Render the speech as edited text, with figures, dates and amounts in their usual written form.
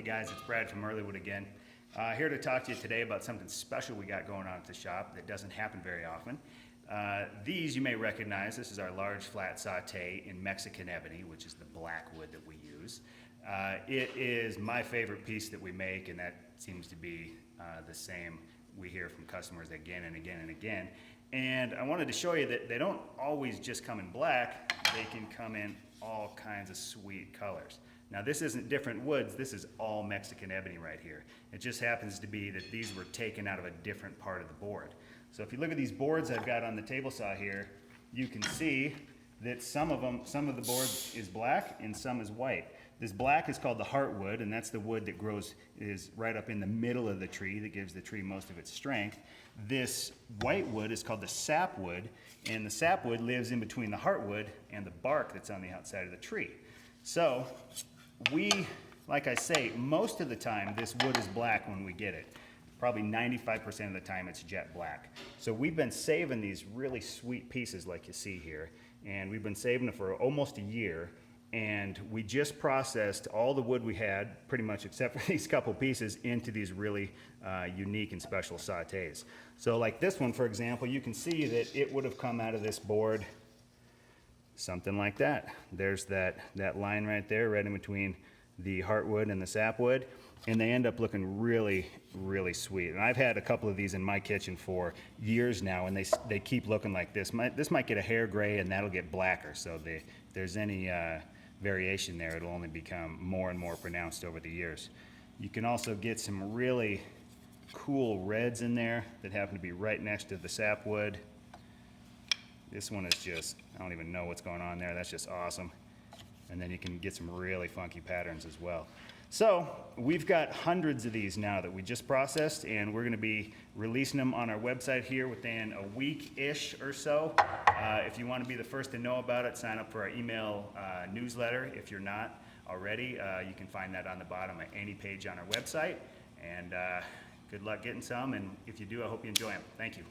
Hey guys, it's Brad from Earlywood again. Here to talk to you today about something special we got going on at the shop that doesn't happen very often. These you may recognize. This is our large flat saute in Mexican Ebony, which is the black wood that we use. It is my favorite piece that we make, and that seems to be the same we hear from customers again and again and again. And I wanted to show you that they don't always just come in black, they can come in all kinds of sweet colors. Now this isn't different woods, this is all Mexican ebony right here. It just happens to be that these were taken out of a different part of the board. So if you look at these boards I've got on the table saw here, you can see that some of the board is black and some is white. This black is called the heartwood, and that's the wood that is right up in the middle of the tree that gives the tree most of its strength. This white wood is called the sapwood, and the sapwood lives in between the heartwood and the bark that's on the outside of the tree. So like I say, most of the time this wood is black when we get it. Probably 95% of the time it's jet black. So we've been saving these really sweet pieces like you see here, and we've been saving them for almost a year. And we just processed all the wood we had, pretty much except for these couple pieces, into these really unique and special sautés. So like this one, for example, you can see that it would have come out of this board something like that. There's that line right there, right in between the heartwood and the sapwood, and they end up looking really, really sweet. And I've had a couple of these in my kitchen for years now, and they keep looking like this. This might get a hair gray, and that'll get blacker. So if there's any variation there, it'll only become more and more pronounced over the years. You can also get some really cool reds in there that happen to be right next to the sapwood. This one is just, I don't even know what's going on there. That's just awesome. And then you can get some really funky patterns as well. So we've got hundreds of these now that we just processed, and we're going to be releasing them on our website here within a week-ish or so. If you want to be the first to know about it, sign up for our email newsletter. If you're not already, you can find that on the bottom of any page on our website. And good luck getting some, and if you do, I hope you enjoy them. Thank you.